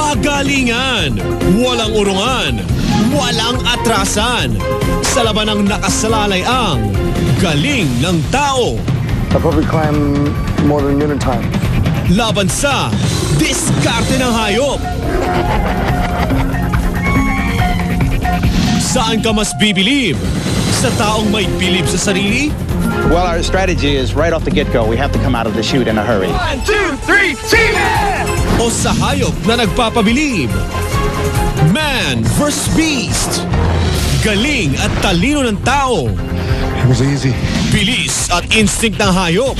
Kagalingan, walang urungan, walang atrasan. Sa laban ng nakasalalay ang galing ng tao. I probably climb more than a million times. Laban sa diskarte ng hayop. Saan ka mas bibilib? Sa taong may bilib sa sarili? Well, our strategy is right off the get-go, we have to come out of the chute in a hurry. 1, 2, 3, team it! O sa hayop na nagpapabilib? Man vs. Beast. Galing at talino ng tao. It was easy. Bilis at instinct ng hayop.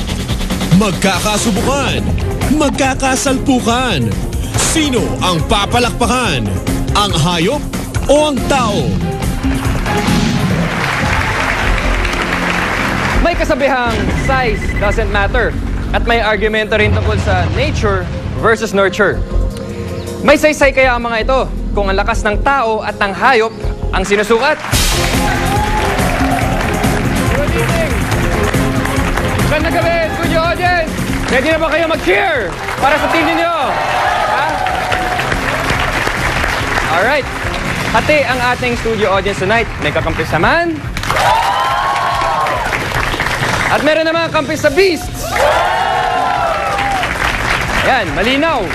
Magkakasubukan. Magkakasalpukan. Sino ang papalakpakan? Ang hayop o ang tao? May kasabihang size doesn't matter at may argumento rin tungkol sa nature versus nurture. May saysay kaya ang mga ito kung ang lakas ng tao at ng hayop ang sinusukat? Good evening! Magandang gabi, studio audience! Ready na ba kayo mag-cheer para sa team ninyo? Ha? Alright. Hati ang ating studio audience tonight. May kakampi sa Man. At meron naman kampi sa Beasts. Yan, malinaw.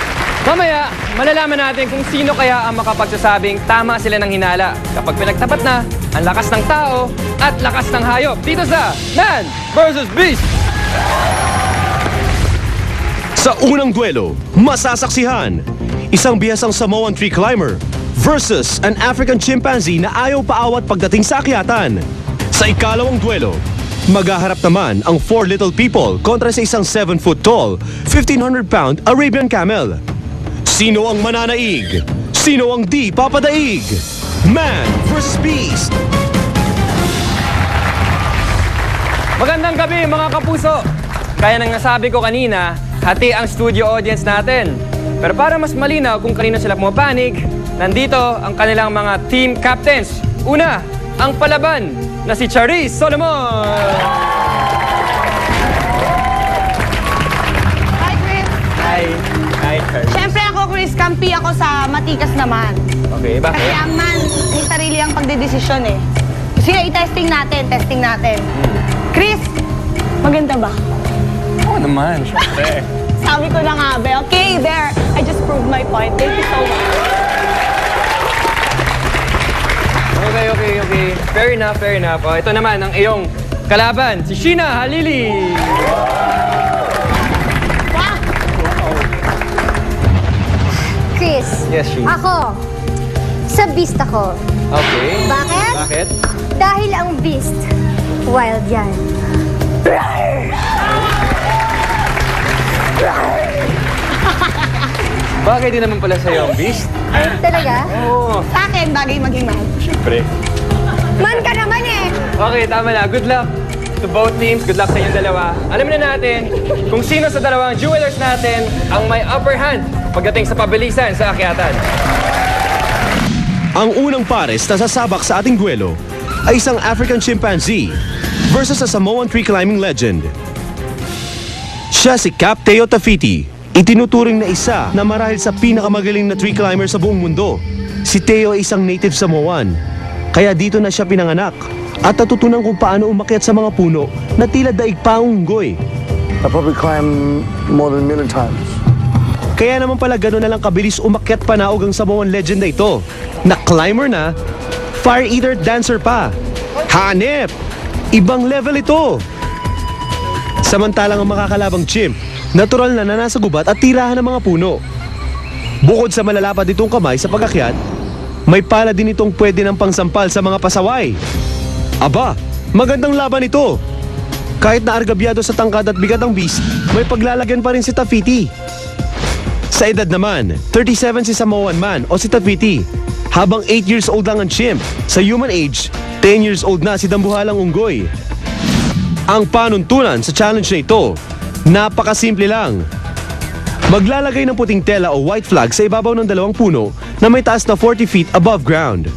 Mamaya, malalaman natin kung sino kaya ang makapagsasabing tama sila ng hinala kapag pinagtapat na ang lakas ng tao at lakas ng hayop dito sa Man vs. Beast. Sa unang duelo, masasaksihan isang bihasang Samoan tree climber versus an African chimpanzee na ayaw paawat pagdating sa akyatan. Sa ikalawang duelo, maghaharap naman ang 4 little people kontra sa isang 7 foot tall, 1,500-pound Arabian camel. Sino ang mananaig? Sino ang di papadaig? Man vs. Beast. Magandang gabi mga kapuso! Kaya nang nasabi ko kanina, hati ang studio audience natin. Pero para mas malinaw kung kanino sila pumapanig, nandito ang kanilang mga team captains. Una, ang palaban na si Charis Solomon. Hi, Chris. Hi. Hi, Charis. Siyempre ako, Chris, kampi ako sa matikas naman. Okay, Kasi bakit? ang man, may sarili ang pagdedesisyon eh. Sige, i-testing natin. Chris, maganda ba? Oo naman, syempre. Sabi ko na nga, be. Okay, there. I just proved my point. Thank you so much. Okay. Fair enough. O, ito naman ang iyong kalaban, si Sheena Halili. Wow! Chris, Yes, Sheena. ako, sa beast ako. Okay. Bakit? Bakit? Dahil ang beast, wild yan. Bagay din naman pala sa'yo ang beast. Ay, talaga? Oo, Sa akin, bagay maging man. syempre. Man ka naman eh! Okay, tama na. Good luck to both teams. Good luck sa inyong dalawa. Alamin na natin kung sino sa dalawang jewelers natin ang may upper hand pagdating sa pabilisan sa akyatan. Ang unang pares na sasabak sa ating duelo ay isang African chimpanzee versus a Samoan tree climbing legend. Siya si Cap Teo Tafiti, itinuturing na isa na marahil sa pinakamagaling na tree climber sa buong mundo. Si Teo ay isang native Samoan, kaya dito na siya pinanganak at natutunan kung paano umakyat sa mga puno na tila daig pa ang unggoy. I probably climb more than a million times. Kaya naman pala gano'n na lang kabilis umakyat panaog ang Samoan legend na ito, na climber na, fire eater dancer pa. Hanep! Ibang level ito! Samantalang ang makakalabang chimp, natural na nasa gubat at tirahan ng mga puno. Bukod sa malalapad itong kamay sa pag-akyat, may pala din itong pwede ng pangsampal sa mga pasaway. Aba, magandang laban ito! Kahit na argabyado sa tangkad at bigat ang beast, may paglalagyan pa rin si Tafiti. Sa edad naman, 37 si Samoan man o si Tafiti, habang 8 years old lang ang chimp. Sa human age, 10 years old na si dambuhalang unggoy. Ang panuntunan sa challenge na ito, napakasimple lang. Maglalagay ng puting tela o white flag sa ibabaw ng dalawang puno na may taas na 40 feet above ground.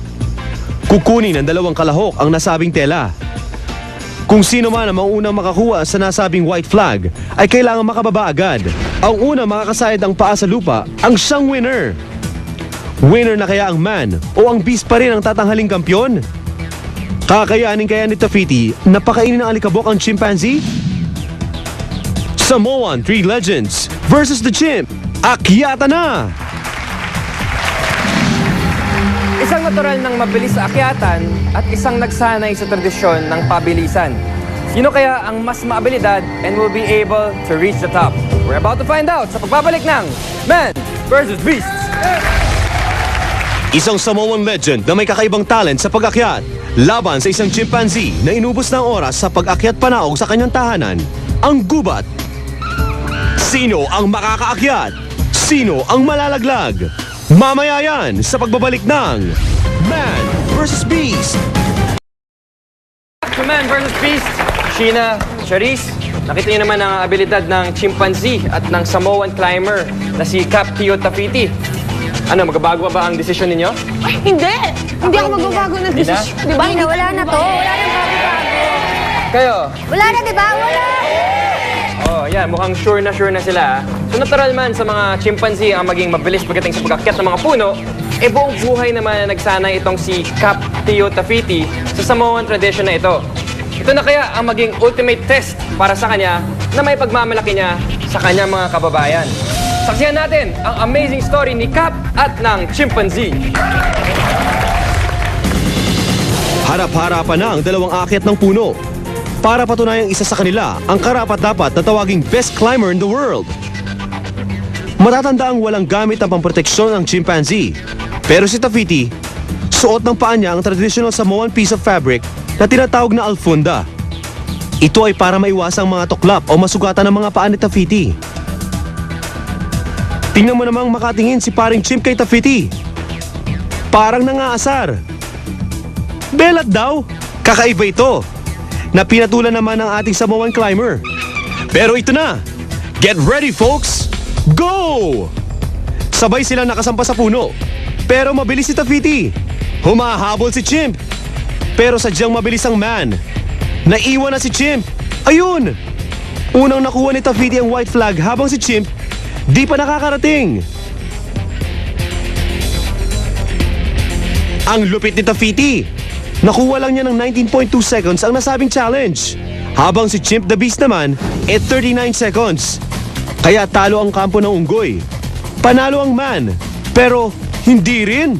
Kukunin ng dalawang kalahok ang nasabing tela. Kung sino man ang maunang makakuha sa nasabing white flag ay kailangan makababa agad. Ang una makakasayad ang paa sa lupa ang siyang winner. Winner na kaya ang man o ang beast pa rin ang tatanghaling kampyon? Kakayanin kaya ni Tafiti na pakainin ng alikabok ang chimpanzee? Samoan 3 Legends versus the Chimp. Akyata na! Isang natural ng mabilis sa akyatan at isang nagsanay sa tradisyon ng pabilisan. Sino kaya ang mas maabilidad and will be able to reach the top? We're about to find out sa pagbabalik ng Man versus Beast. Isang Samoan legend na may kakaibang talent sa pag-akyat laban sa isang chimpanzee na inubos ng oras sa pag-akyat panaog sa kanyang tahanan, ang gubat. Sino ang makakaakyat? Sino ang malalaglag? Mamaya yan sa pagbabalik ng Man versus Beast. To Man versus Beast. Sheena, Charisse, nakita niyo naman ang abilidad ng chimpanzee at ng Samoan climber na si Cap Tio Tafiti. Ano, magbabago ba ang desisyon ninyo? Ay, hindi! Hindi ako magbabago ng Hindi na? desisyon. Di ba? Hindi na, wala na to. Wala na bago-bago. Kayo? Wala na, di ba? Wala! Oh, yan, mukhang sure na sila. So natural man sa mga chimpanzee ang maging mabilis pagdating sa pag-akyat ng mga puno, eh buong buhay naman na nagsanay itong si Cap Tio Tafiti sa Samoan tradition na ito. Ito na kaya ang maging ultimate test para sa kanya na may pagmamalaki niya sa kanyang mga kababayan. Saksihan natin ang amazing story ni Cap at ng chimpanzee. Harap-harapan na ang dalawang aakyat ng puno para patunayang isa sa kanila ang karapat-dapat na tawaging best climber in the world. Matatanda ang walang gamit ang pamproteksyon ng chimpanzee. Pero si Tafiti, suot ng paa niya ang traditional Samoan piece of fabric na tinatawag na alfunda. Ito ay para maiwasang mga tuklap o masugatan ng mga paa ni Tafiti. Tingnan mo namang makatingin si paring chimp kay Tafiti. Parang nangaasar. Belat daw. Kakaiba ito. Na pinatulan naman ng ating Samoan climber. Pero ito na. Get ready, folks! Go! Sabay silang nakasampa sa puno. Pero mabilis si Tafiti. Humahabol si Chimp. Pero sadyang mabilis ang man. Naiwan na si Chimp. Ayun! Unang nakuha ni Tafiti ang white flag habang si Chimp di pa nakakarating. Ang lupit ni Tafiti. Nakuha lang niya ng 19.2 seconds ang nasabing challenge. Habang si Chimp the Beast naman, 39 seconds. Kaya talo ang kampo ng unggoy. Panalo ang man, pero hindi rin.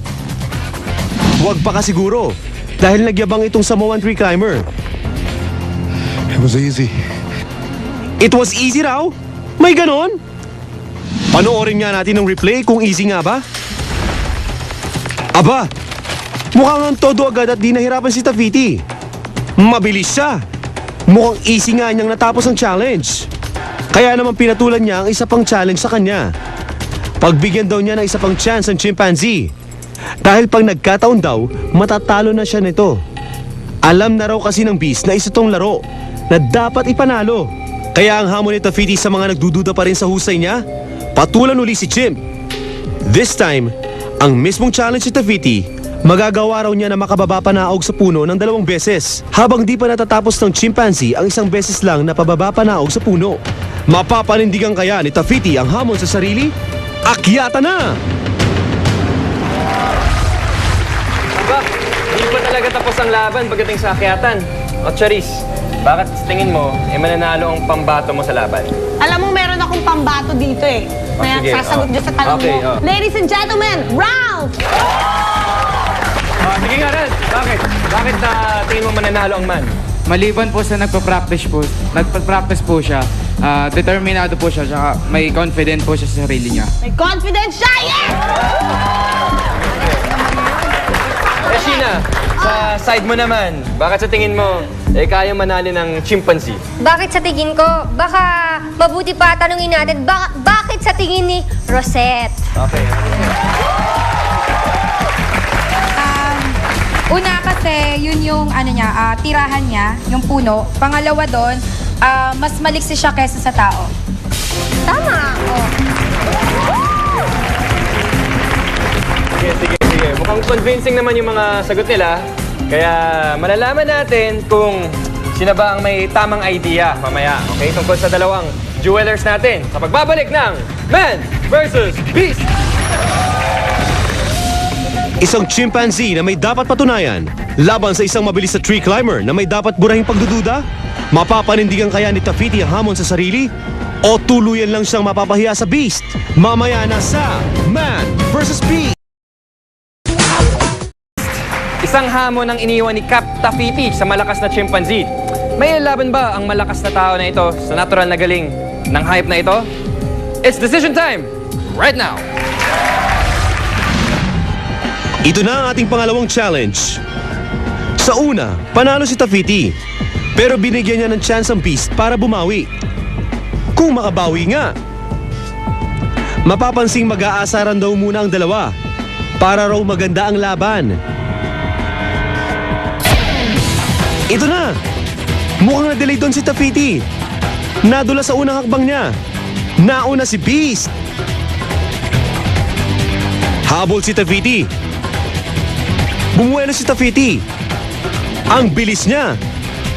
Huwag pa kasiguro, dahil nagyabang itong Samoan tree climber. It was easy. It was easy raw? May ganon? Panoorin nga natin ng replay kung easy nga ba? Aba, mukhang ang todo agad at di nahirapan si Tafiti. Mabilis siya. Mukhang easy nga niyang natapos ang challenge. Kaya naman pinatulan niya ang isa pang challenge sa kanya. Pagbigyan daw niya ng isa pang chance ang chimpanzee. Dahil pag nagkataon daw, matatalo na siya nito. Alam na raw kasi ng Beast na isa tong laro na dapat ipanalo. Kaya ang hamon ni Tafiti sa mga nagdududa pa rin sa husay niya, patulan uli si Chimp. This time, ang mismong challenge ni Tafiti, magagawa raw niya na makababa panaog sa puno ng 2 beses habang di pa natatapos ng chimpanzee ang isang beses lang na pababa panaog sa puno. Mapapanindigan kaya ni Tafiti ang hamon sa sarili? Akyata na! Aba, hindi pa talaga tapos ang laban pagdating sa akyatan. O Charisse, bakit sa tingin mo, mananalo ang pambato mo sa laban? Alam mo, meron akong pambato dito eh. Na sige, sasagot dyan sa tanong Okay, mo. Ladies and gentlemen, round! Sige nga rin, bakit? Bakit tingin mo mananalo ang man? Maliban po sa nagpa-practice po siya, determinado po siya, tsaka may confident po siya sa sarili niya. May confidence siya, yes! Sheena, sa side mo naman, bakit sa tingin mo, kaya manalo ng chimpanzee? Bakit sa tingin ko? Baka mabuti pa tanungin natin, bakit sa tingin ni Rosette? Okay. Una kasi, yun yung ano niya, tirahan niya, yung puno. Pangalawa doon, mas maliksi siya kesa sa tao. Tama. Oh. Sige. Mukhang convincing naman yung mga sagot nila. Kaya malalaman natin kung sino ba ang may tamang idea mamaya. Okay, tungkol sa dalawang jewelers natin sa pagbabalik ng Man versus Beast! Isang chimpanzee na may dapat patunayan laban sa isang mabilis na tree climber na may dapat burahing pagdududa? Mapapanindigan kaya ni Tafiti ang hamon sa sarili? O tuluyan lang siyang mapapahiya sa beast? Mamaya na sa Man vs. Beast! Isang hamon ang iniwan ni Cap Tafiti sa malakas na chimpanzee. May laban ba ang malakas na tao na ito sa natural na galing ng hype na ito? It's decision time right now! Ito na ang ating pangalawang challenge. Sa una, panalo si Tafiti. Pero binigyan niya ng chance ang beast para bumawi. Kung makabawi nga. Mapapansing mag-aasaran daw muna ang dalawa para raw maganda ang laban. Ito na! Mukhang na-delay doon si Tafiti. Nadula sa unang hakbang niya. Nauna si Beast. Habol si Tafiti. Bumuelo si Tafiti. Ang bilis niya.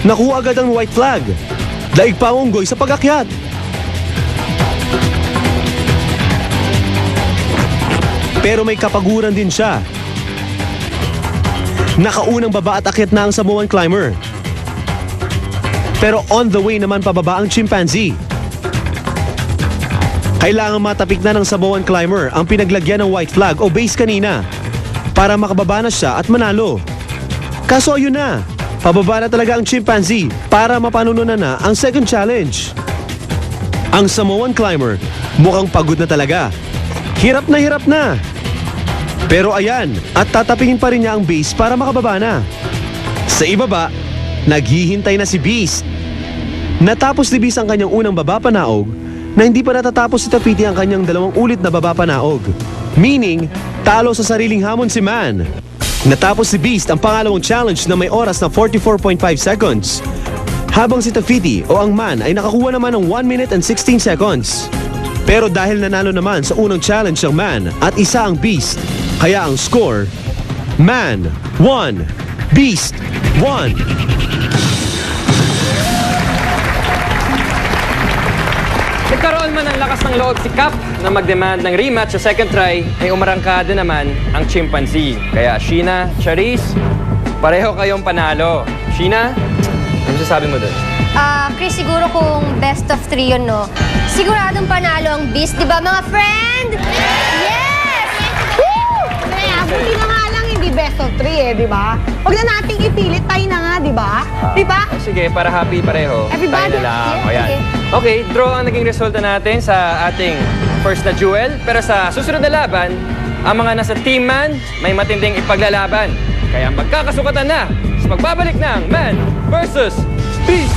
Nakuha agad ang white flag. Daig pa ang unggoy sa pag-akyat. Pero may kapaguran din siya. Nakaunang baba at akyat na ang Samoan climber. Pero on the way naman pababa ang chimpanzee. Kailangan matapik na ng Samoan climber ang pinaglagyan ng white flag o base kanina para makababa na siya at manalo. Kaso ayun na, pababa na talaga ang chimpanzee para mapanununan na ang second challenge. Ang Samoan climber mukhang pagod na talaga. Hirap na. Pero ayan, at tatapingin pa rin niya ang base para makababa na. Sa ibaba, naghihintay na si Beast. Natapos ni Beast ang kanyang unang baba panaog na hindi pa natatapos si Tafiti ang kanyang 2 ulit na baba panaog. Meaning, talo sa sariling hamon si Man. Natapos si Beast ang pangalawang challenge na may oras na 44.5 seconds. Habang si Tafiti o ang Man ay nakakuha naman ng 1 minute and 16 seconds. Pero dahil nanalo naman sa unang challenge ang Man at isa ang Beast, kaya ang score, Man 1, Beast 1. Nagkaroon man ng lakas ng loob si Cap na mag-demand ng rematch sa second try, ay umarangkada naman ang chimpanzee. Kaya Sheena, Charisse, pareho kayong panalo. Sheena, ano sasabi mo doon? Chris, siguro kung best of 3 yun, no? Siguradong panalo ang Beast, di ba mga friend? Yes! Woo! Kaya, buti na nga lang hindi best of 3 eh, di ba? Huwag na nating ipilit, tayo na nga, di ba? Di ba? Sige, para happy pareho. Everybody, Tayo na lang. yes, O, yan. sige. Okay, draw ang naging resulta natin sa ating first na duel. Pero sa susunod na laban, ang mga nasa Team Man may matinding ipaglalaban. Kaya magkakasukatan na sa pagbabalik ng Man vs. Beast!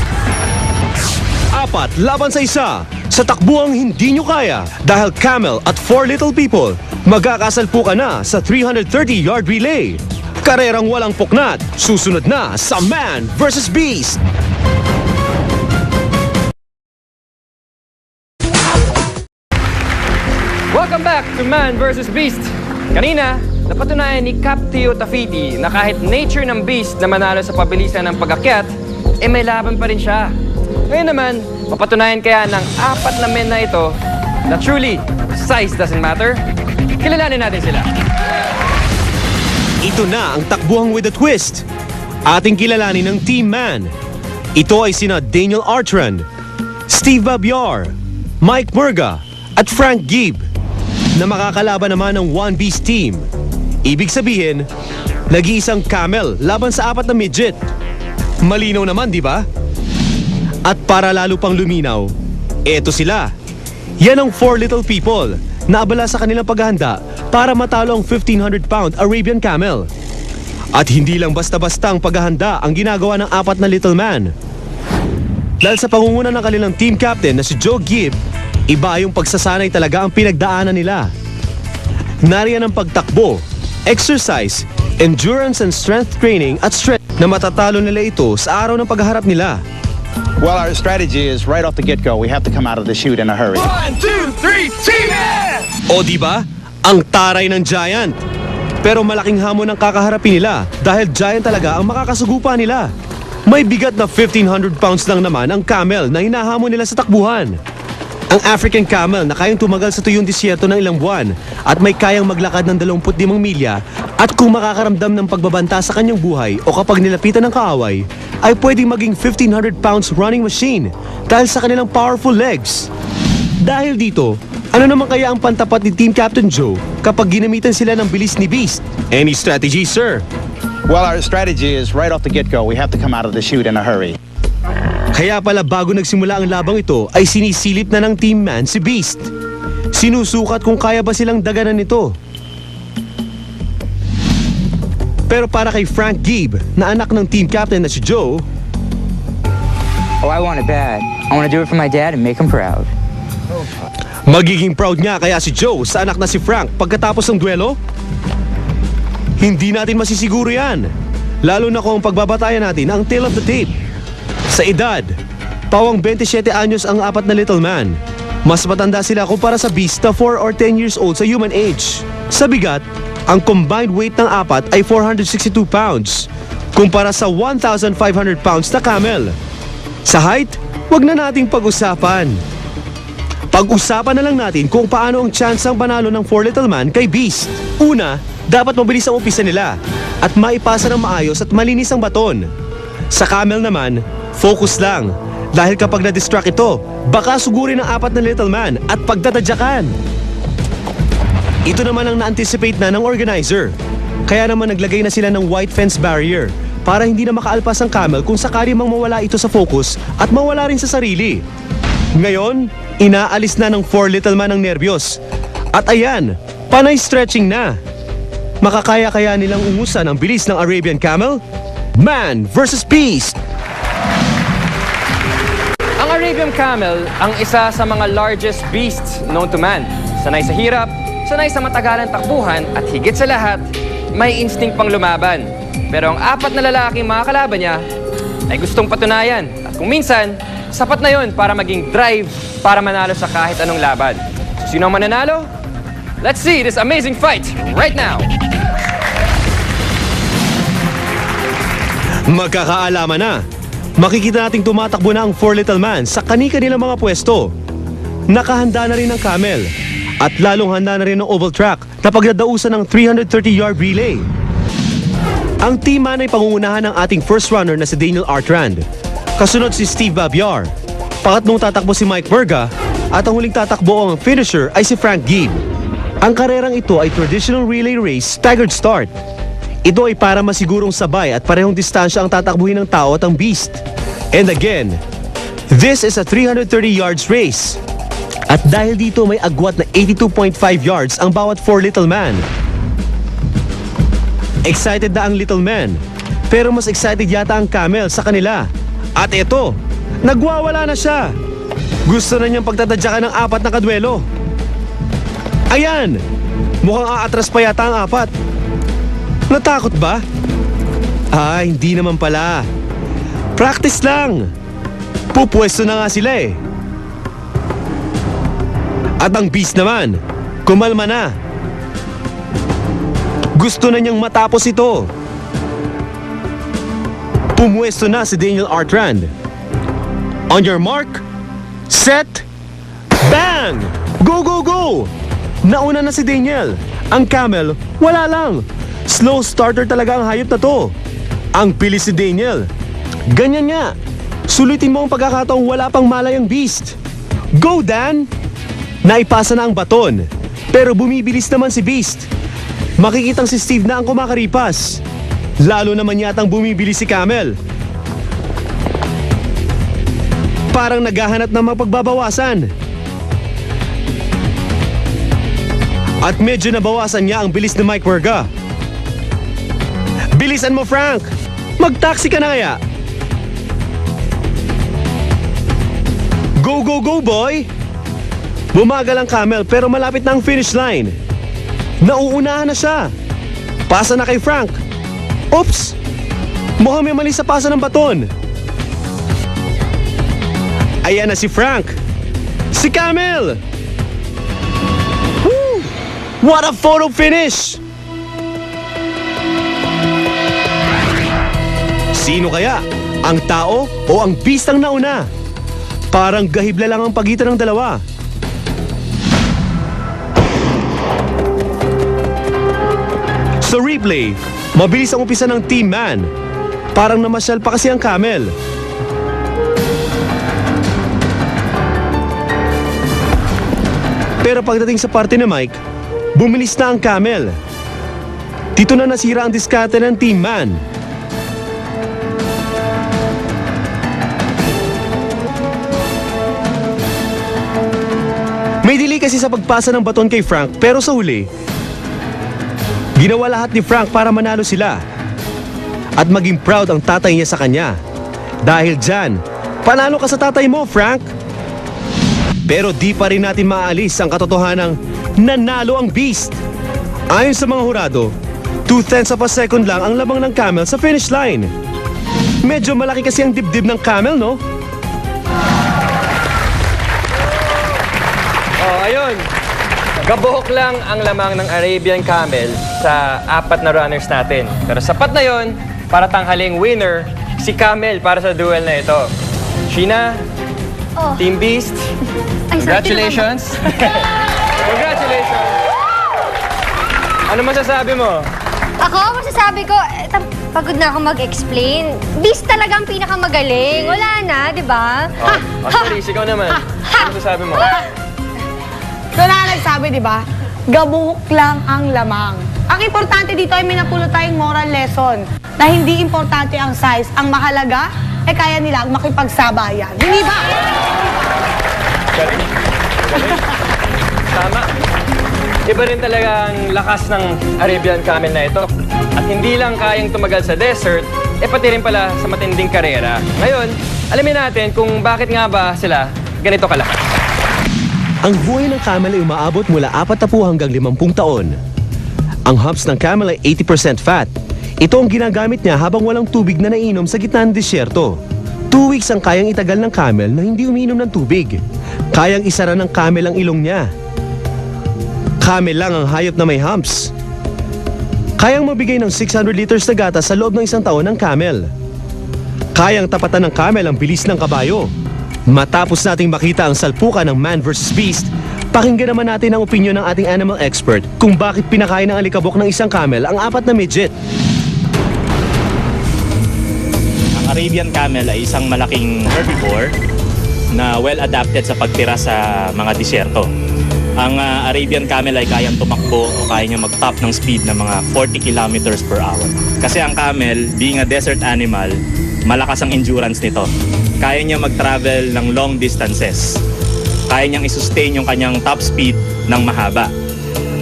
4 laban sa 1 sa takbuang hindi nyo kaya dahil Camel at 4 Little People magkakasalpukan na sa 330-yard relay. Karerang walang puknat, susunod na sa Man vs. Beast. Welcome back to Man vs. Beast. Kanina, napatunayan ni Cap Teo Tafiti na kahit nature ng Beast na manalo sa pabilisan ng pag-akyat, may laban pa rin siya. Ngayon naman, mapatunayan kaya ng 4 na men na ito na truly, size doesn't matter. Kilalanin natin sila. Ito na ang takbuhang with a twist. Ating kilalanin ng Team Man. Ito ay sina Daniel Artran, Steve Babiar, Mike Murga, at Frank Gibb na makakalaban naman ng One Beast team. Ibig sabihin, nag-iisang camel laban sa 4 na midget. Malinaw naman, di ba? At para lalo pang luminaw, eto sila. Yan ang 4 Little People na abala sa kanilang paghahanda para matalo ang 1,500-pound Arabian Camel. At hindi lang basta-basta ang paghahanda ang ginagawa ng 4 na Little Man. Dahil sa pangunguna ng kanilang team captain na si Joe Gibb, iba yung pagsasanay talaga ang pinagdaanan nila. Nariyan ang pagtakbo, exercise, endurance and strength training at strength na matatalo nila ito sa araw ng pagharap nila. Well, our strategy is right off the get-go, we have to come out of the chute in a hurry. 1, 2, 3, Team Man! O di ba? Ang taray ng giant. Pero malaking hamon ang kakaharapin nila dahil giant talaga ang makakasugupa nila. May bigat na 1,500 pounds lang naman ang camel na hinahamon nila sa takbuhan. Ang African camel na kayang tumagal sa tuyong disyerto ng ilang buwan at may kayang maglakad ng 25 milya at kung makakaramdam ng pagbabanta sa kanyang buhay o kapag nilapitan ng kaaway, ay pwedeng maging 1,500 pounds running machine dahil sa kanilang powerful legs. Dahil dito, ano naman kaya ang pantapat ni Team Captain Joe kapag ginamitan sila ng bilis ni Beast? Any strategy, sir? Well, our strategy is right off the get-go, we have to come out of the chute in a hurry. Kaya pala bago nagsimula ang labang ito ay sinisilip na ng Team Man si Beast. Sinusukat kung kaya ba silang daganan nito. Pero para kay Frank Gibb, na anak ng team captain na si Joe, Oh, I want it bad. I want to do it for my dad and make him proud. magiging proud nga kaya si Joe sa anak na si Frank pagkatapos ng duelo? Hindi natin masisiguro yan. Lalo na kung pagbabatayan natin ang tail of the tape. Sa edad, pawang 27 anyos ang apat na little man. Mas matanda sila kumpara sa Beast na 4 or 10 years old sa human age. Sa bigat, ang combined weight ng apat ay 462 pounds kumpara sa 1,500 pounds na camel. Sa height, wag na nating pag-usapan. Pag-usapan na lang natin kung paano ang chance ang panalo ng 4 little man kay Beast. Una, dapat mabilis ang umpisa nila at maipasa ng maayos at malinis ang baton. Sa camel naman, focus lang. Dahil kapag na-distract ito, baka sugurin ng apat na little man at pagdadadyakan. Ito naman ang na-anticipate na ng organizer. Kaya naman naglagay na sila ng white fence barrier para hindi na makaalpas ang camel kung sakali mang mawala ito sa focus at mawala rin sa sarili. Ngayon, inaalis na ng 4 little man ang nerbiyos. At ayan, panay stretching na. Makakaya kaya nilang ungusan ang bilis ng Arabian Camel? Man versus Beast! Ang Arabian Camel ang isa sa mga largest beasts known to man. Sanay sa hirap, sanay sa matagalang takbuhan at higit sa lahat, may instinct pang lumaban. Pero ang apat na lalaking mga kalaban niya ay gustong patunayan at kung minsan, sapat na yon para maging drive para manalo sa kahit anong laban. So, sino ang mananalo? Let's see this amazing fight right now! Magkakaalaman na. Makikita nating tumatakbo na ang 4 little man sa kani-kanilang mga pwesto. Nakahanda na rin ang camel at lalong handa na rin ang oval track na pagdadausan ng 330-yard relay. Ang team man ay pangungunahan ng ating first runner na si Daniel Artrand. Kasunod si Steve Babiar. Pangatlong tatakbo si Mike Berga at ang huling tatakbo ang finisher ay si Frank Gibb. Ang karerang ito ay traditional relay race staggered start. Ito ay para masigurong sabay at parehong distansya ang tatakbuhin ng tao at ang beast. And again, this is a 330 yards race. At dahil dito may agwat na 82.5 yards ang bawat 4 little man. Excited na ang little man, pero mas excited yata ang camel sa kanila. At ito, nagwawala na siya. Gusto na niyang pagtatadyakan ng apat na kadwelo. Ayan, mukhang aatras pa yata ang apat. Natakot ba? Hindi naman pala. Practice lang. Pupwesto na nga sila eh. At ang beast naman, kumalma na. Gusto na niyang matapos ito. Pumwesto na si Daniel Artrand. On your mark, set, bang! Go, go, go! Nauna na si Daniel. Ang camel, wala lang. Slow starter talaga ang hayop na to. Ang bilis si Daniel. Ganyan nga. Sulitin mo ang pagkakataong wala pang malay ang beast. Go, Dan! Naipasa na ang baton. Pero bumibilis naman si Beast. Makikitang si Steve na ang kumakaripas. Lalo naman yatang bumibilis si Camel. Parang naghahanap ng mapagbabawasan. At medyo nabawasan niya ang bilis ni Mike Berga. Bilisan mo, Frank! Mag-taxi ka na kaya? Go, go, go, boy! Bumagal ang camel pero malapit na ang finish line. Nauunahan na siya. Pasa na kay Frank. Oops! Mukhang may mali sa pasa ng baton. Ayan na si Frank. Si Camel! Woo! What a photo finish! Sino kaya? Ang tao o ang beast ang nauna? Parang gahibla lang ang pagitan ng dalawa. Sa replay, mabilis ang umpisa ng Team Man. Parang namasyal pa kasi ang camel. Pero pagdating sa parte ni Mike, bumilis na ang camel. Dito na nasira ang diskarte ng Team Man. May delay kasi sa pagpasa ng baton kay Frank, pero sa huli, ginawa lahat ni Frank para manalo sila. At maging proud ang tatay niya sa kanya. Dahil dyan, panalo ka sa tatay mo, Frank! Pero di pa rin natin maaalis ang katotohanang nanalo ang Beast. Ayon sa mga hurado, 0.2 of a second lang ang labang ng camel sa finish line. Medyo malaki kasi ang dibdib ng camel, no? Oh, ayun. Gabuhok lang ang lamang ng Arabian Camel sa 4 na runners natin. Pero sapat na yon para tanghaling winner si Camel para sa duel na ito. Sheena, Oh. Team Beast, Ay, congratulations. Congratulations. Ano masasabi mo? Ako, masasabi ko, pagod na ako mag-explain. Beast talaga ang pinakamagaling. Wala na, di ba? Oh, sorry, ikaw naman. Ano masasabi mo? So na nagsabi, di ba? Gabuhok lang ang lamang. Ang importante dito ay may napulot tayong moral lesson na hindi importante ang size. Ang mahalaga, kaya nila makipagsabayan. Hindi ba? Galing. Galing. Tama. Iba rin talaga ang lakas ng Arabian Camel na ito. At hindi lang kayang tumagal sa desert, pati rin pala sa matinding karera. Ngayon, alamin natin kung bakit nga ba sila ganito kalakas. Ang buhay ng camel ay umaabot mula 40 hanggang 50 taon. Ang humps ng camel ay 80% fat. Ito ang ginagamit niya habang walang tubig na nainom sa gitna ng disyerto. 2 weeks ang kayang itagal ng camel na hindi umiinom ng tubig. Kayang isara ng camel ang ilong niya. Camel lang ang hayop na may humps. Kayang mabigay ng 600 liters na gatas sa loob ng 1 taon ng camel. Kayang tapatan ng camel ang bilis ng kabayo. Matapos nating makita ang salpukan ng Man vs. Beast, pakinggan naman natin ang opinyon ng ating animal expert kung bakit pinakain ng alikabok ng isang camel ang 4 na midget. Ang Arabian Camel ay isang malaking herbivore na well-adapted sa pagtira sa mga disyerto. Ang Arabian Camel ay kayang tumakbo o kaya niya mag-top ng speed ng mga 40 kilometers per hour. Kasi ang camel, being a desert animal, malakas ang endurance nito. Kaya niya mag-travel ng long distances. Kaya niyang i-sustain yung kanyang top speed ng mahaba.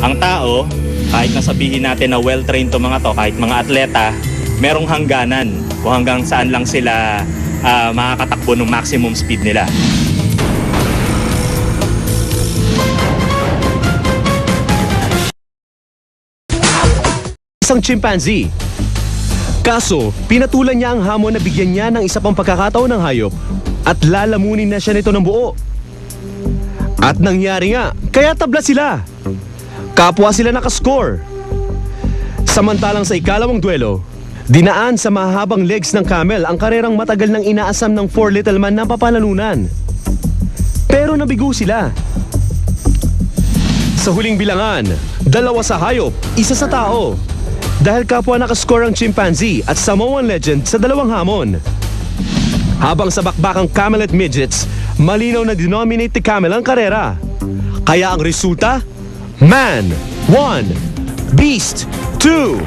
Ang tao, kahit nasabihin natin na well-trained to mga to, kahit mga atleta, merong hangganan kung hanggang saan lang sila makakatakbo ng maximum speed nila. Isang chimpanzee. Kaso, pinatulan niya ang hamon na bigyan niya ng isa pang pagkakataon ng hayop at lalamunin na siya nito ng buo. At nangyari nga, kaya tabla sila. Kapwa sila nakascore. Samantalang sa ikalawang duelo, dinaan sa mahabang legs ng camel ang karerang matagal nang inaasam ng 4 little man na papalanunan. Pero nabigo sila. Sa huling bilangan, 2 sa hayop, 1 sa tao. Dahil kapwa nakascore ang chimpanzee at Samoan legend sa 2 hamon. Habang sa bakbakang camel at midgets, malinaw na denominate ni camel ang karera. Kaya ang resulta, Man 1, Beast 2.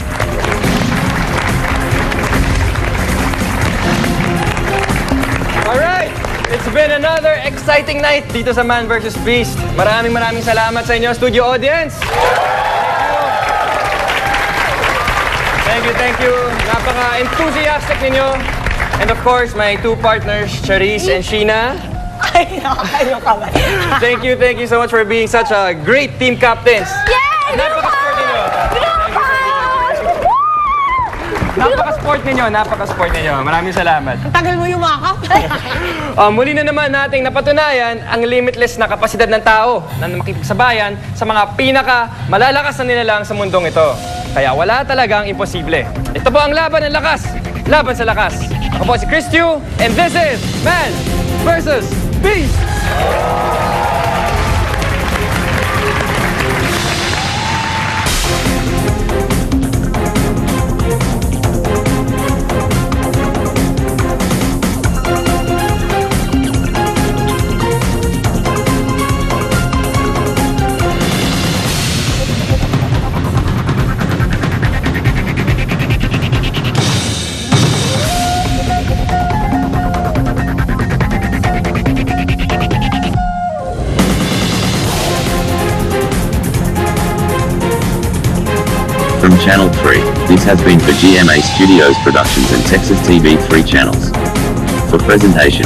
Alright! It's been another exciting night dito sa Man vs. Beast. Maraming salamat sa inyo, studio audience! Thank you. Napaka-enthusiastic ninyo. And of course, my 2 partners, Charisse and Sheena. Ayaw ka ba? Thank you so much for being such a great team captains. Yay! Napaka-sport ninyo. Napaka-sport ninyo. Maraming salamat. Ang tagal mo yumakap. Muli na naman nating napatunayan ang limitless na kapasidad ng tao na makipagsabayan sa mga pinaka-malalakas na nilalang sa mundong ito. Kaya wala talagang imposible. Ito po ang laban ng lakas. Laban sa lakas. Ako po si Chris Tiu, and this is Man vs. Beast! From Channel 3, this has been for GMA Studios Productions and Texas TV 3 channels. For presentation,